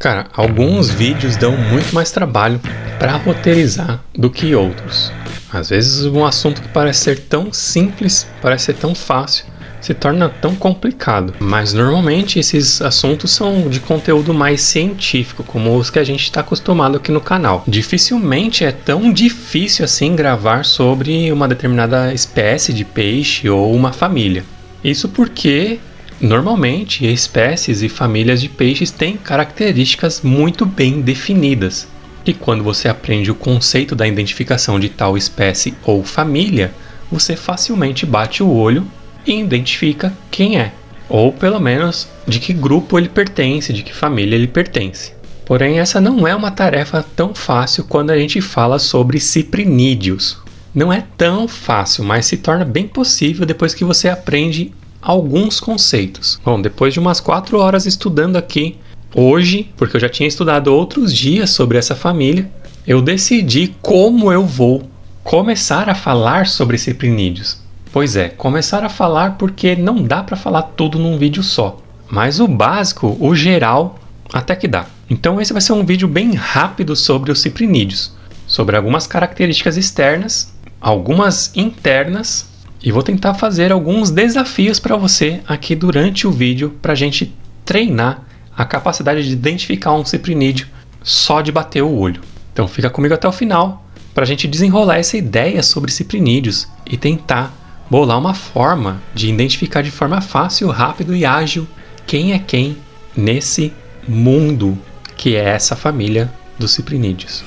Cara, alguns vídeos dão muito mais trabalho para roteirizar do que outros. Às vezes um assunto que parece ser tão simples, parece ser tão fácil, se torna tão complicado. Mas normalmente esses assuntos são de conteúdo mais científico, como os que a gente está acostumado aqui no canal. Dificilmente é tão difícil assim gravar sobre uma determinada espécie de peixe ou uma família. Isso porque normalmente espécies e famílias de peixes têm características muito bem definidas. E quando você aprende o conceito da identificação de tal espécie ou família, você facilmente bate o olho e identifica quem é, ou pelo menos de que grupo ele pertence, de que família ele pertence. Porém, essa não é uma tarefa tão fácil quando a gente fala sobre ciprinídeos. Não é tão fácil, mas se torna bem possível depois que você aprende alguns conceitos. Bom, depois de umas 4 horas estudando aqui, hoje, porque eu já tinha estudado outros dias sobre essa família, eu decidi como eu vou começar a falar sobre ciprinídeos. Pois é, começar a falar porque não dá para falar tudo num vídeo só. Mas o básico, o geral, até que dá. Então esse vai ser um vídeo bem rápido sobre os ciprinídeos, sobre algumas características externas, algumas internas, e vou tentar fazer alguns desafios para você aqui durante o vídeo para a gente treinar a capacidade de identificar um ciprinídeo só de bater o olho. Então fica comigo até o final para a gente desenrolar essa ideia sobre ciprinídeos e tentar bolar uma forma de identificar de forma fácil, rápido e ágil quem é quem nesse mundo que é essa família dos ciprinídeos.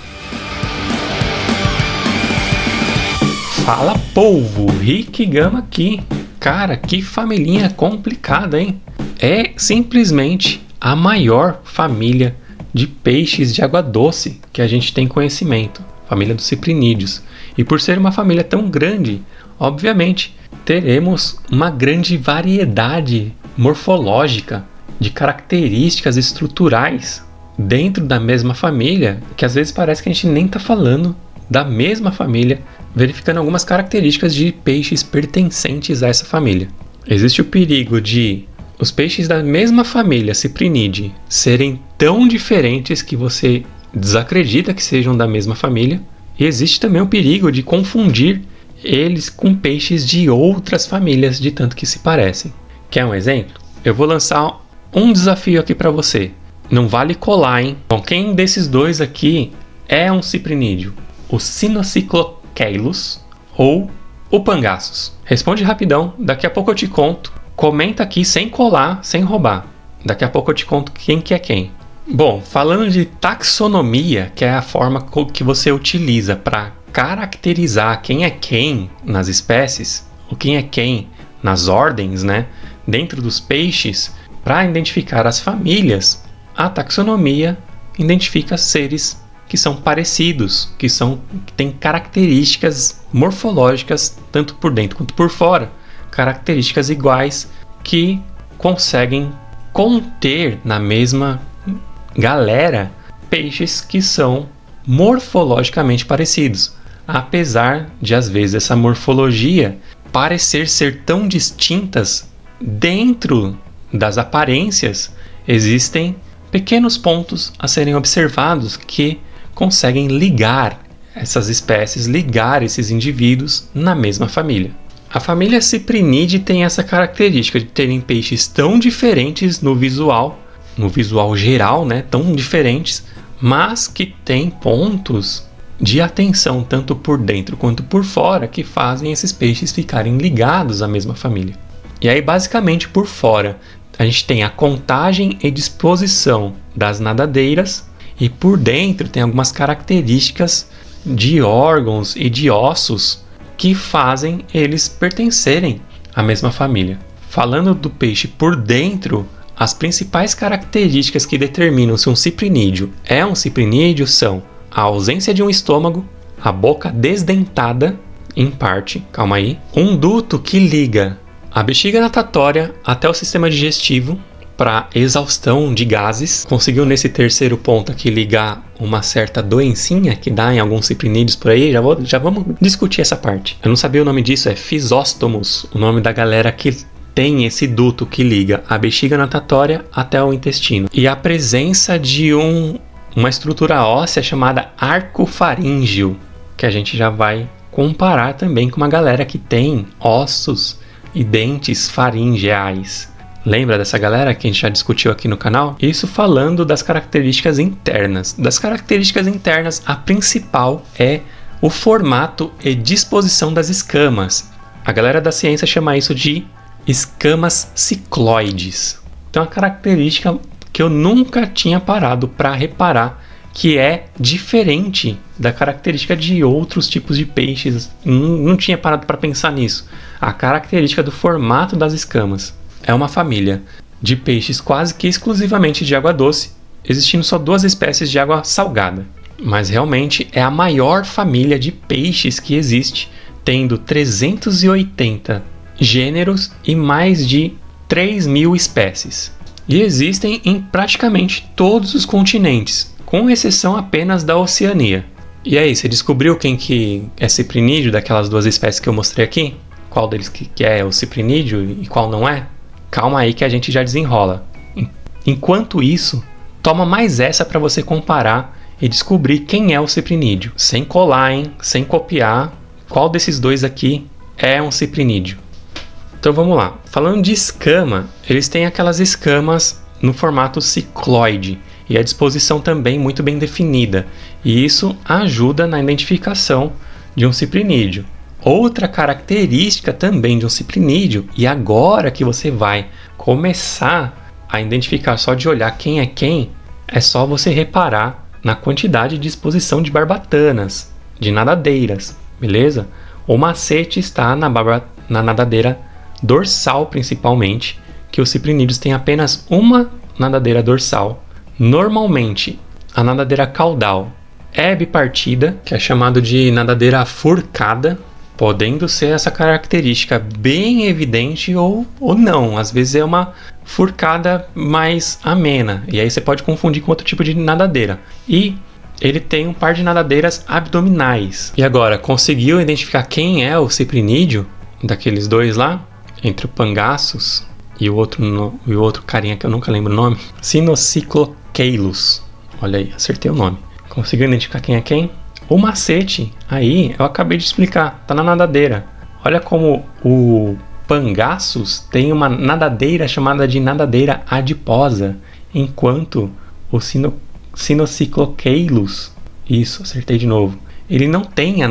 Fala, povo! Rick Gama aqui. Cara, que familhinha complicada, hein? É simplesmente a maior família de peixes de água doce que a gente tem conhecimento, família dos ciprinídeos. E por ser uma família tão grande, obviamente, teremos uma grande variedade morfológica de características estruturais dentro da mesma família, que às vezes parece que a gente nem está falando da mesma família, verificando algumas características de peixes pertencentes a essa família. Existe o perigo de os peixes da mesma família Cyprinidae serem tão diferentes que você desacredita que sejam da mesma família, e existe também o perigo de confundir eles com peixes de outras famílias de tanto que se parecem. Quer um exemplo? Eu vou lançar um desafio aqui para você. Não vale colar, hein? Bom, quem desses dois aqui é um ciprinídeo? O Cynocyclocheilus ou o Pangasus? Responde rapidão, daqui a pouco eu te conto. Comenta aqui sem colar, sem roubar. Daqui a pouco eu te conto quem que é quem. Bom, falando de taxonomia, que é a forma que você utiliza para caracterizar quem é quem nas espécies, ou quem é quem nas ordens, né, dentro dos peixes, para identificar as famílias, a taxonomia identifica seres que são parecidos, que têm características morfológicas tanto por dentro quanto por fora, características iguais que conseguem conter na mesma galera peixes que são morfologicamente parecidos. Apesar de às vezes essa morfologia parecer ser tão distintas, dentro das aparências existem pequenos pontos a serem observados que conseguem ligar essas espécies, ligar esses indivíduos na mesma família. A família Cyprinidae tem essa característica de terem peixes tão diferentes no visual geral, né, tão diferentes, mas que tem pontos de atenção tanto por dentro quanto por fora que fazem esses peixes ficarem ligados à mesma família. E aí, basicamente, por fora, a gente tem a contagem e disposição das nadadeiras, e por dentro tem algumas características de órgãos e de ossos que fazem eles pertencerem à mesma família. Falando do peixe por dentro, as principais características que determinam se um ciprinídeo é um ciprinídeo são a ausência de um estômago, a boca desdentada, em parte, um duto que liga a bexiga natatória até o sistema digestivo para exaustão de gases. Conseguiu nesse terceiro ponto aqui ligar uma certa doencinha que dá em alguns ciprinídeos por aí, já vamos discutir essa parte. Eu não sabia o nome disso, é Physostomos, o nome da galera que tem esse duto que liga a bexiga natatória até o intestino. E a presença de uma estrutura óssea chamada arco faríngeo, que a gente já vai comparar também com uma galera que tem ossos e dentes faringeais. Lembra dessa galera que a gente já discutiu aqui no canal? Isso falando das características internas. Das características internas, a principal é o formato e disposição das escamas. A galera da ciência chama isso de escamas cicloides. Então, a característica que eu nunca tinha parado para reparar, que é diferente da característica de outros tipos de peixes. Não tinha parado para pensar nisso. A característica do formato das escamas. É uma família de peixes quase que exclusivamente de água doce, existindo só 2 espécies de água salgada. Mas realmente é a maior família de peixes que existe, tendo 380 gêneros e mais de 3.000 espécies. E existem em praticamente todos os continentes, com exceção apenas da Oceania. E aí, você descobriu quem que é ciprinídeo daquelas 2 espécies que eu mostrei aqui? Qual deles que é o ciprinídeo e qual não é? Calma aí que a gente já desenrola. Enquanto isso, toma mais essa para você comparar e descobrir quem é o ciprinídeo. Sem colar, hein? Sem copiar. Qual desses 2 aqui é um ciprinídeo? Então vamos lá. Falando de escama, eles têm aquelas escamas no formato cicloide e a disposição também muito bem definida. E isso ajuda na identificação de um ciprinídeo. Outra característica também de um ciprinídeo, e agora que você vai começar a identificar só de olhar quem, é só você reparar na quantidade de disposição de barbatanas, de nadadeiras, beleza? O macete está na nadadeira dorsal principalmente, que os ciprinídeos têm apenas uma nadadeira dorsal. Normalmente, a nadadeira caudal é bipartida, que é chamado de nadadeira furcada, podendo ser essa característica bem evidente ou não. Às vezes é uma furcada mais amena, e aí você pode confundir com outro tipo de nadadeira. E ele tem um par de nadadeiras abdominais. E agora, conseguiu identificar quem é o ciprinídeo daqueles 2 lá? Entre o Pangasus e o outro carinha que eu nunca lembro o nome. Sinocyclocheilus. Olha aí, acertei o nome. Conseguiu identificar quem é quem? O macete, aí, eu acabei de explicar, tá na nadadeira. Olha como o Pangasus tem uma nadadeira chamada de nadadeira adiposa, enquanto o Sinocyclocheilus, isso, acertei de novo, ele não tem a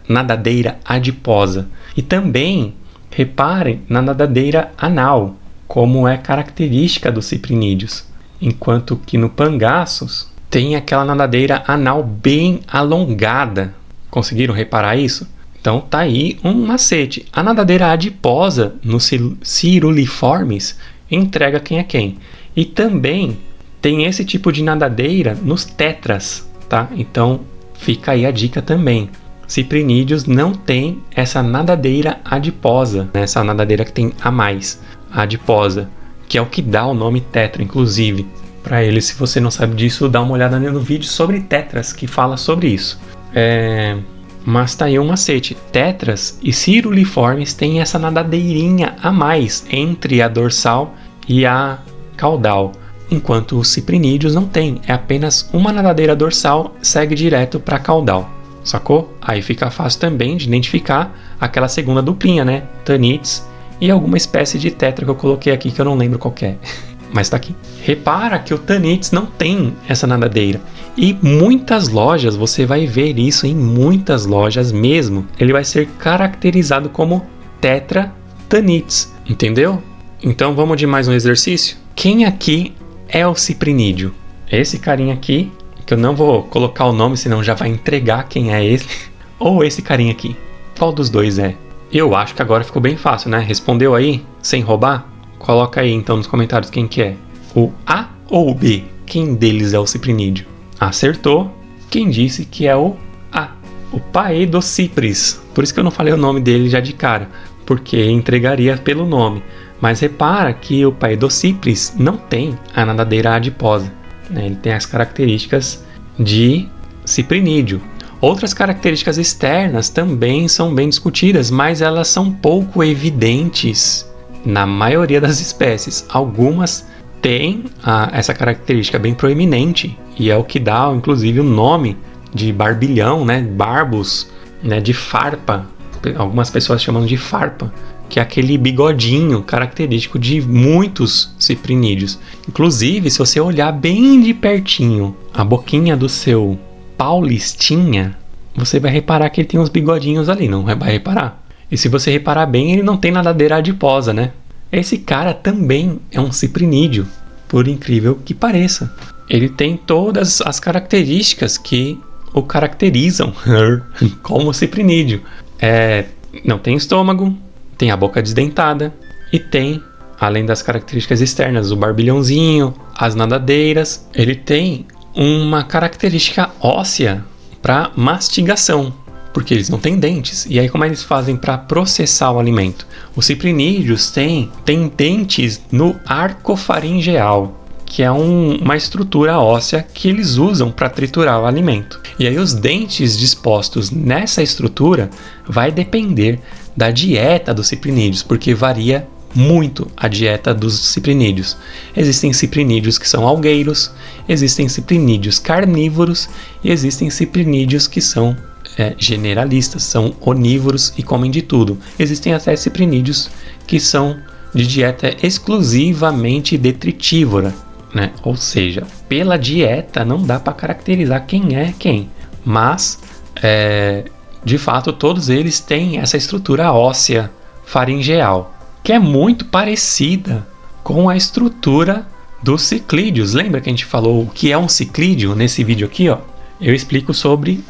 nadadeira adiposa. E também, reparem na nadadeira anal, como é característica dos ciprinídeos, enquanto que no Pangasus tem aquela nadadeira anal bem alongada. Conseguiram reparar isso? Então tá aí um macete. A nadadeira adiposa nos ciruliformes entrega quem é quem. E também tem esse tipo de nadadeira nos tetras, tá? Então fica aí a dica também. Ciprinídeos não tem essa nadadeira adiposa, né? Essa nadadeira que tem a mais, a adiposa, que é o que dá o nome tetra, inclusive. Para ele, se você não sabe disso, dá uma olhada no vídeo sobre tetras que fala sobre isso. Mas tá aí um macete. Tetras e ciruliformes têm essa nadadeirinha a mais entre a dorsal e a caudal, enquanto os ciprinídeos não tem. É apenas uma nadadeira dorsal, segue direto para a caudal. Sacou? Aí fica fácil também de identificar aquela segunda duplinha, né? Tanits e alguma espécie de tetra que eu coloquei aqui que eu não lembro qual que é. Mas tá aqui. Repara que o Tanits não tem essa nadadeira. E muitas lojas, você vai ver isso em muitas lojas mesmo. Ele vai ser caracterizado como Tetra Tanits. Entendeu? Então vamos de mais um exercício? Quem aqui é o ciprinídeo? Esse carinha aqui, que eu não vou colocar o nome, senão já vai entregar quem é ele. Ou esse carinha aqui. Qual dos 2 é? Eu acho que agora ficou bem fácil, né? Respondeu aí, sem roubar? Coloca aí então nos comentários quem que é. O A ou o B? Quem deles é o ciprinídeo? Acertou. Quem disse que é o A? O Paedocipris. Por isso que eu não falei o nome dele já de cara, porque entregaria pelo nome. Mas repara que o Paedocipris não tem a nadadeira adiposa, né? Ele tem as características de ciprinídeo. Outras características externas também são bem discutidas, mas elas são pouco evidentes na maioria das espécies. Algumas têm essa característica bem proeminente e é o que dá, inclusive, o nome de barbilhão, né? Barbos, né? De farpa. Algumas pessoas chamam de farpa, que é aquele bigodinho característico de muitos ciprinídeos. Inclusive, se você olhar bem de pertinho a boquinha do seu paulistinha, você vai reparar que ele tem uns bigodinhos ali, não vai reparar? E se você reparar bem, ele não tem nadadeira adiposa, né? Esse cara também é um ciprinídeo, por incrível que pareça. Ele tem todas as características que o caracterizam como ciprinídeo. Não tem estômago, tem a boca desdentada e tem, além das características externas, o barbilhãozinho, as nadadeiras. Ele tem uma característica óssea para mastigação, porque eles não têm dentes. E aí como eles fazem para processar o alimento? Os ciprinídeos têm dentes no arco faringeal, que é uma estrutura óssea que eles usam para triturar o alimento. E aí os dentes dispostos nessa estrutura vai depender da dieta dos ciprinídeos, porque varia muito a dieta dos ciprinídeos. Existem ciprinídeos que são algueiros, existem ciprinídeos carnívoros e existem ciprinídeos que são generalistas, são onívoros e comem de tudo. Existem até ciprinídeos que são de dieta exclusivamente detritívora, né? Ou seja, pela dieta não dá para caracterizar quem é quem, mas de fato todos eles têm essa estrutura óssea faringeal, que é muito parecida com a estrutura dos ciclídeos. Lembra que a gente falou o que é um ciclídeo nesse vídeo aqui, ó? Eu explico sobre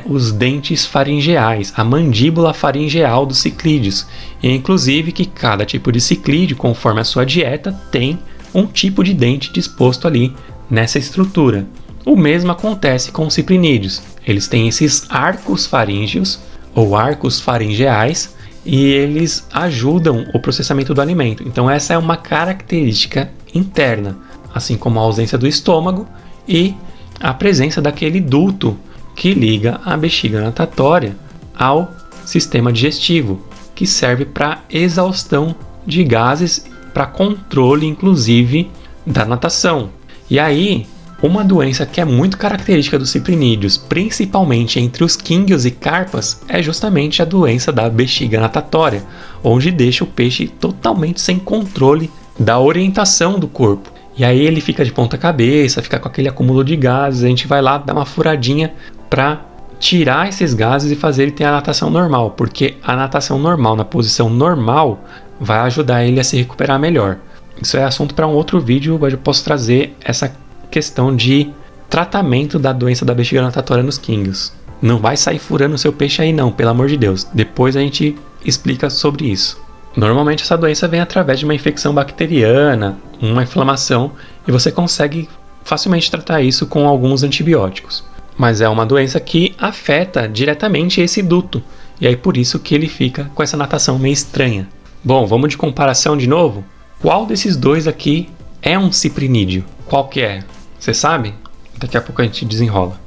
os dentes faringeais, a mandíbula faringeal dos ciclídeos, e inclusive que cada tipo de ciclídeo, conforme a sua dieta, tem um tipo de dente disposto ali nessa estrutura. O mesmo acontece com os ciprinídeos. Eles têm esses arcos faríngeos ou arcos faringeais e eles ajudam o processamento do alimento. Então essa é uma característica interna, assim como a ausência do estômago e a presença daquele duto que liga a bexiga natatória ao sistema digestivo, que serve para exaustão de gases, para controle inclusive da natação. E aí, uma doença que é muito característica dos ciprinídeos, principalmente entre os quínguios e carpas, é justamente a doença da bexiga natatória, onde deixa o peixe totalmente sem controle da orientação do corpo. E aí ele fica de ponta cabeça, fica com aquele acúmulo de gases, a gente vai lá dar uma furadinha para tirar esses gases e fazer ele ter a natação normal, porque a natação normal, na posição normal, vai ajudar ele a se recuperar melhor. Isso é assunto para um outro vídeo, onde eu posso trazer essa questão de tratamento da doença da bexiga natatória nos quínguios. Não vai sair furando o seu peixe aí não, pelo amor de Deus. Depois a gente explica sobre isso. Normalmente essa doença vem através de uma infecção bacteriana, uma inflamação, e você consegue facilmente tratar isso com alguns antibióticos. Mas é uma doença que afeta diretamente esse duto, e aí por isso que ele fica com essa natação meio estranha. Bom, vamos de comparação de novo? Qual desses dois aqui é um ciprinídeo? Qual que é? Você sabe? Daqui a pouco a gente desenrola.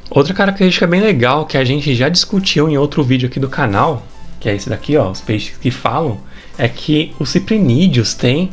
Outra característica bem legal que a gente já discutiu em outro vídeo aqui do canal, que é esse daqui, ó, os peixes que falam, é que os ciprinídeos têm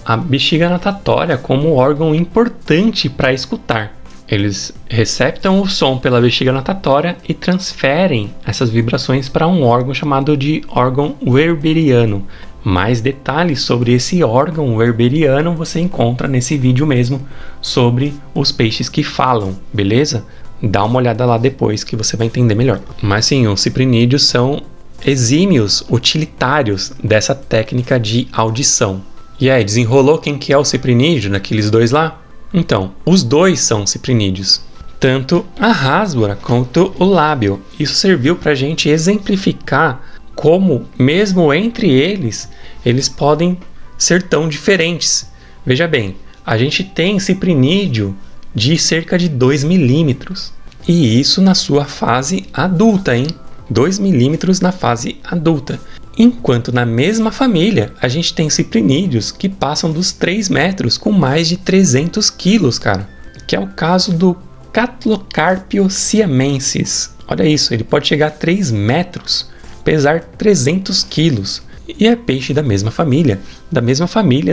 a bexiga natatória como órgão importante para escutar. Eles receptam o som pela bexiga natatória e transferem essas vibrações para um órgão chamado de órgão weberiano. Mais detalhes sobre esse órgão weberiano você encontra nesse vídeo mesmo sobre os peixes que falam, beleza? Dá uma olhada lá depois que você vai entender melhor. Mas sim, os ciprinídeos são exímios utilitários dessa técnica de audição. E aí, desenrolou quem que é o ciprinídeo daqueles dois lá? Então, os dois são ciprinídeos, tanto a rasbora quanto o lábio. Isso serviu para a gente exemplificar como, mesmo entre eles, eles podem ser tão diferentes. Veja bem, a gente tem ciprinídeo de cerca de 2 milímetros, e isso na sua fase adulta, hein? 2 milímetros na fase adulta. Enquanto na mesma família, a gente tem ciprinídeos que passam dos 3 metros com mais de 300 quilos, cara. Que é o caso do Catlocarpio siamensis. Olha isso, ele pode chegar a 3 metros, pesar 300 quilos. e é peixe da mesma família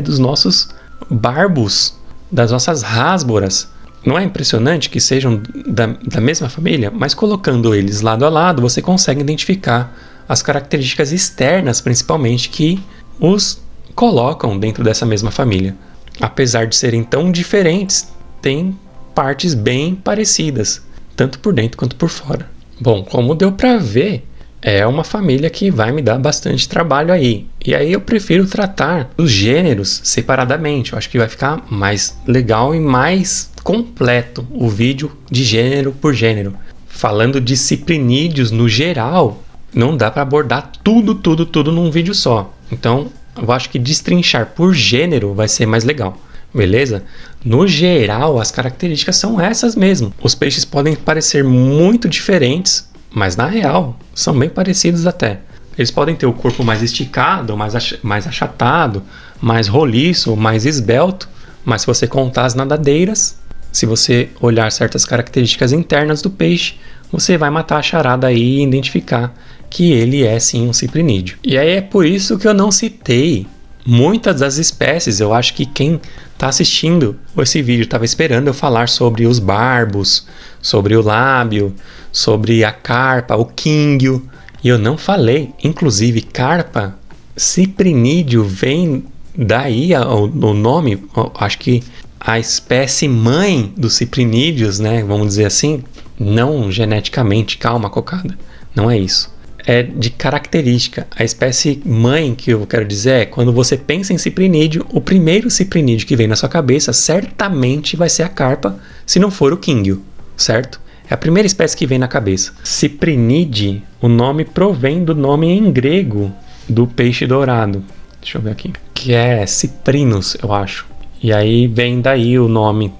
dos nossos barbos, das nossas rasboras. Não é impressionante que sejam da mesma família? Mas colocando eles lado a lado, você consegue identificar as características externas, principalmente, que os colocam dentro dessa mesma família. Apesar de serem tão diferentes, tem partes bem parecidas, tanto por dentro quanto por fora. Bom, como deu para ver, é uma família que vai me dar bastante trabalho aí. E aí eu prefiro tratar os gêneros separadamente. Eu acho que vai ficar mais legal e mais completo o vídeo de gênero por gênero. Falando de ciprinídeos no geral, não dá para abordar tudo num vídeo só. Então, eu acho que destrinchar por gênero vai ser mais legal. Beleza? No geral, as características são essas mesmo. Os peixes podem parecer muito diferentes, mas na real, são bem parecidos até. Eles podem ter o corpo mais esticado, mais achatado, mais roliço, mais esbelto, mas se você contar as nadadeiras, se você olhar certas características internas do peixe, você vai matar a charada aí e identificar que ele é sim um ciprinídeo. E aí é por isso que eu não citei muitas das espécies. Eu acho que quem está assistindo esse vídeo estava esperando eu falar sobre os barbos, sobre o lábio, sobre a carpa, o quínguio, e eu não falei. Inclusive, carpa, ciprinídeo, vem daí o nome, acho que a espécie mãe dos ciprinídeos, né, vamos dizer assim, não geneticamente, calma, cocada, não é isso. É de característica. A espécie mãe que eu quero dizer é quando você pensa em ciprinídeo, o primeiro ciprinídeo que vem na sua cabeça certamente vai ser a carpa, se não for o quínguio, certo? É a primeira espécie que vem na cabeça. Ciprinide, o nome provém do nome em grego do peixe dourado. Deixa eu ver aqui. Que é Cyprinus, eu acho. E aí vem daí o nome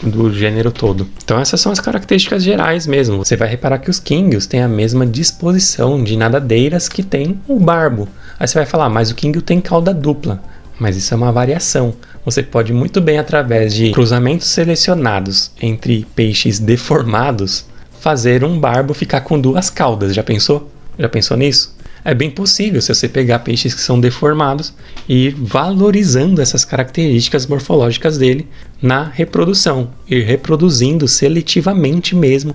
do gênero todo. Então essas são as características gerais mesmo. Você vai reparar que os quínguios têm a mesma disposição de nadadeiras que tem o barbo. Aí você vai falar, mas o quínguio tem cauda dupla. Mas isso é uma variação. Você pode muito bem, através de cruzamentos selecionados entre peixes deformados, fazer um barbo ficar com duas caudas. Já pensou? Já pensou nisso? É bem possível se você pegar peixes que são deformados e ir valorizando essas características morfológicas dele na reprodução, ir reproduzindo seletivamente mesmo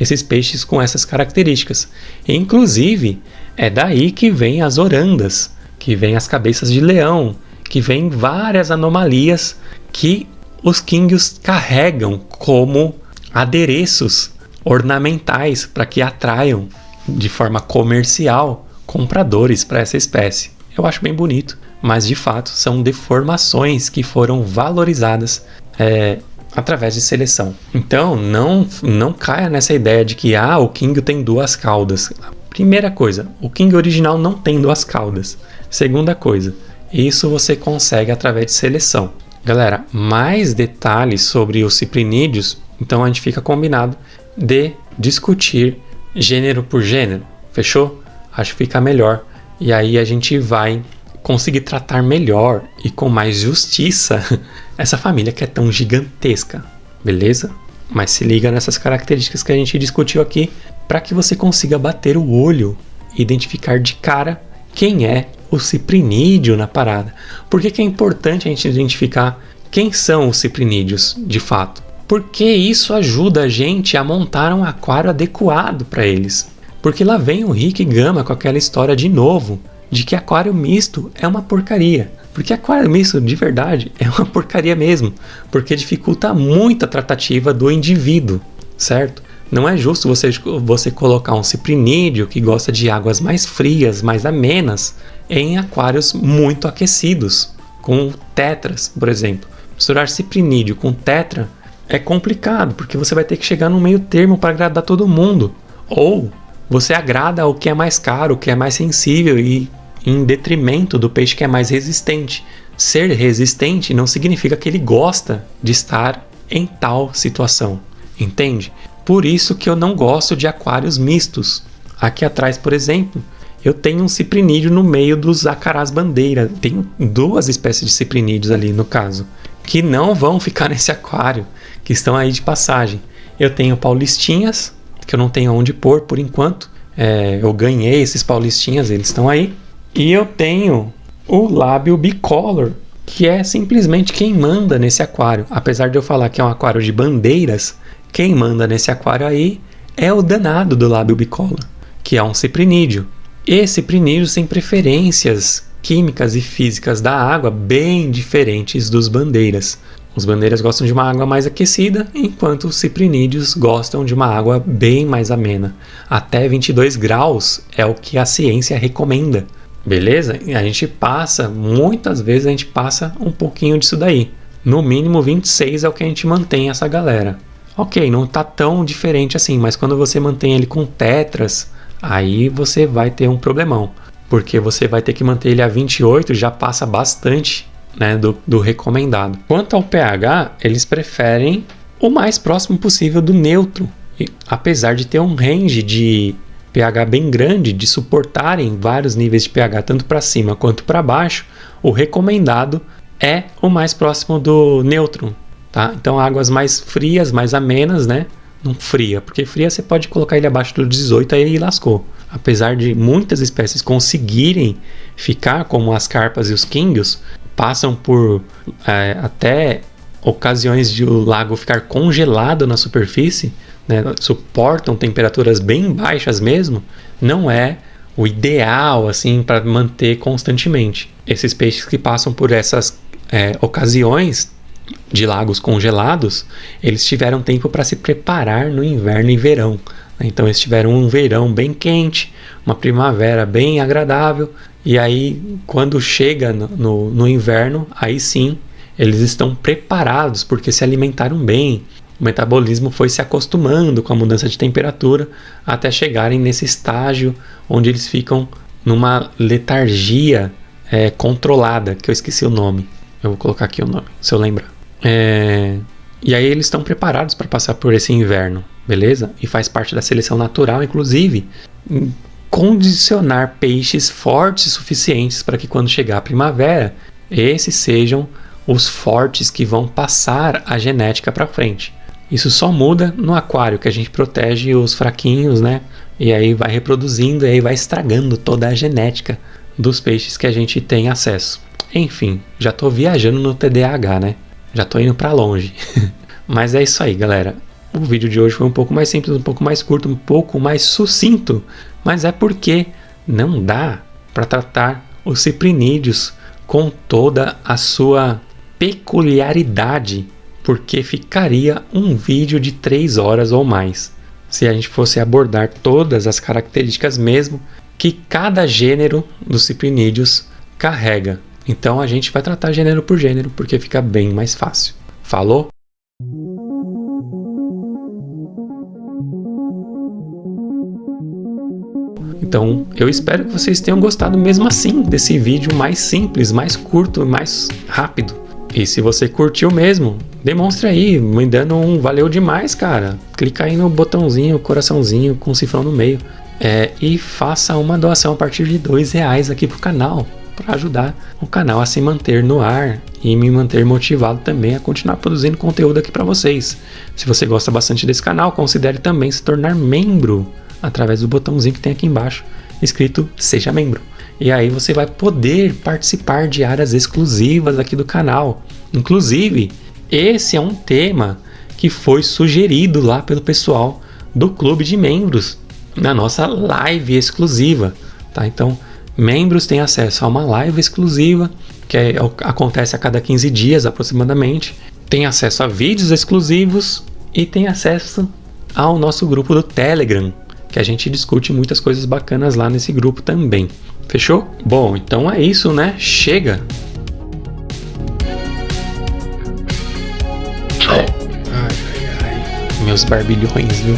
esses peixes com essas características. E, inclusive, é daí que vem as orandas, que vem as cabeças de leão, que vem várias anomalias que os quínguios carregam como adereços ornamentais para que atraiam de forma comercial compradores para essa espécie. Eu acho bem bonito, mas de fato são deformações que foram valorizadas através de seleção. Então não caia nessa ideia de que o quínguio tem duas caudas. Primeira coisa, o quínguio original não tem duas caudas. Segunda coisa, isso você consegue através de seleção. Galera, mais detalhes sobre os ciprinídeos, então a gente fica combinado de discutir gênero por gênero, fechou? Acho que fica melhor. E aí a gente vai conseguir tratar melhor e com mais justiça essa família que é tão gigantesca, beleza? Mas se liga nessas características que a gente discutiu aqui para que você consiga bater o olho e identificar de cara quem é o ciprinídeo na parada. Por que é importante a gente identificar quem são os ciprinídeos de fato? Porque isso ajuda a gente a montar um aquário adequado para eles. Porque lá vem o Rick Gama com aquela história de novo, de que aquário misto é uma porcaria. Porque aquário misto, de verdade, é uma porcaria mesmo. Porque dificulta muito a tratativa do indivíduo, certo? Não é justo você colocar um ciprinídeo que gosta de águas mais frias, mais amenas, em aquários muito aquecidos, com tetras, por exemplo. Misturar ciprinídeo com tetra é complicado, porque você vai ter que chegar no meio termo para agradar todo mundo. Ou você agrada o que é mais caro, o que é mais sensível e em detrimento do peixe que é mais resistente. Ser resistente não significa que ele gosta de estar em tal situação, entende? Por isso que eu não gosto de aquários mistos. Aqui atrás, por exemplo, eu tenho um ciprinídeo no meio dos acarás bandeira. Tenho duas espécies de ciprinídeos ali no caso, que não vão ficar nesse aquário, que estão aí de passagem. Eu tenho paulistinhas, que eu não tenho onde pôr por enquanto. Eu ganhei esses paulistinhas, eles estão aí. E eu tenho o lábio bicolor, que é simplesmente quem manda nesse aquário. Apesar de eu falar que é um aquário de bandeiras, quem manda nesse aquário aí é o danado do lábio bicolor, que é um ciprinídeo. E ciprinídeos têm preferências químicas e físicas da água bem diferentes dos bandeiras. Os bandeiras gostam de uma água mais aquecida, enquanto os ciprinídeos gostam de uma água bem mais amena. Até 22 graus é o que a ciência recomenda. Beleza? E a gente passa, muitas vezes a gente passa um pouquinho disso daí. No mínimo 26 é o que a gente mantém essa galera. Ok, não tá tão diferente assim, mas quando você mantém ele com tetras, aí você vai ter um problemão. Porque você vai ter que manter ele a 28, já passa bastante, né, do recomendado. Quanto ao pH, eles preferem o mais próximo possível do neutro. E, apesar de ter um range de pH bem grande, de suportarem vários níveis de pH, tanto para cima quanto para baixo, o recomendado é o mais próximo do neutro. Tá? Então águas mais frias, mais amenas, né? Não fria, porque fria você pode colocar ele abaixo do 18, aí lascou. Apesar de muitas espécies conseguirem ficar, como as carpas e os quinguios, passam por até ocasiões de o lago ficar congelado na superfície, né, suportam temperaturas bem baixas mesmo, não é o ideal assim para manter constantemente. Esses peixes que passam por essas ocasiões de lagos congelados, eles tiveram tempo para se preparar no inverno e verão. Então eles tiveram um verão bem quente, uma primavera bem agradável, e aí quando chega no inverno, aí sim eles estão preparados porque se alimentaram bem. O metabolismo foi se acostumando com a mudança de temperatura até chegarem nesse estágio onde eles ficam numa letargia controlada, que eu esqueci o nome. Eu vou colocar aqui o nome, se eu lembrar. E aí eles estão preparados para passar por esse inverno, beleza? E faz parte da seleção natural, inclusive, condicionar peixes fortes o suficientes para que quando chegar a primavera, esses sejam os fortes que vão passar a genética para frente. Isso só muda no aquário, que a gente protege os fraquinhos, né? E aí vai reproduzindo e aí vai estragando toda a genética dos peixes que a gente tem acesso. Enfim, já estou viajando no TDAH, né? Já estou indo para longe. Mas é isso aí, galera. O vídeo de hoje foi um pouco mais simples, um pouco mais curto, um pouco mais sucinto. Mas é porque não dá para tratar os ciprinídeos com toda a sua peculiaridade, porque ficaria um vídeo de 3 horas ou mais, se a gente fosse abordar todas as características mesmo que cada gênero dos ciprinídeos carrega. Então a gente vai tratar gênero por gênero, porque fica bem mais fácil. Falou? Então eu espero que vocês tenham gostado mesmo assim desse vídeo mais simples, mais curto, mais rápido. E se você curtiu mesmo, demonstre aí, me dando um valeu demais, cara. Clica aí no botãozinho, coraçãozinho com cifrão no meio. E faça uma doação a partir de R$2 aqui pro canal, para ajudar o canal a se manter no ar e me manter motivado também a continuar produzindo conteúdo aqui para vocês. Se você gosta bastante desse canal, considere também se tornar membro através do botãozinho que tem aqui embaixo, escrito Seja Membro. E aí você vai poder participar de áreas exclusivas aqui do canal. Inclusive, esse é um tema que foi sugerido lá pelo pessoal do Clube de Membros, na nossa live exclusiva, tá? Então, membros têm acesso a uma live exclusiva, que acontece a cada 15 dias aproximadamente, tem acesso a vídeos exclusivos e tem acesso ao nosso grupo do Telegram, que a gente discute muitas coisas bacanas lá nesse grupo também. Fechou? Bom, então é isso, né? Chega! Ai, meus barbilhões, viu?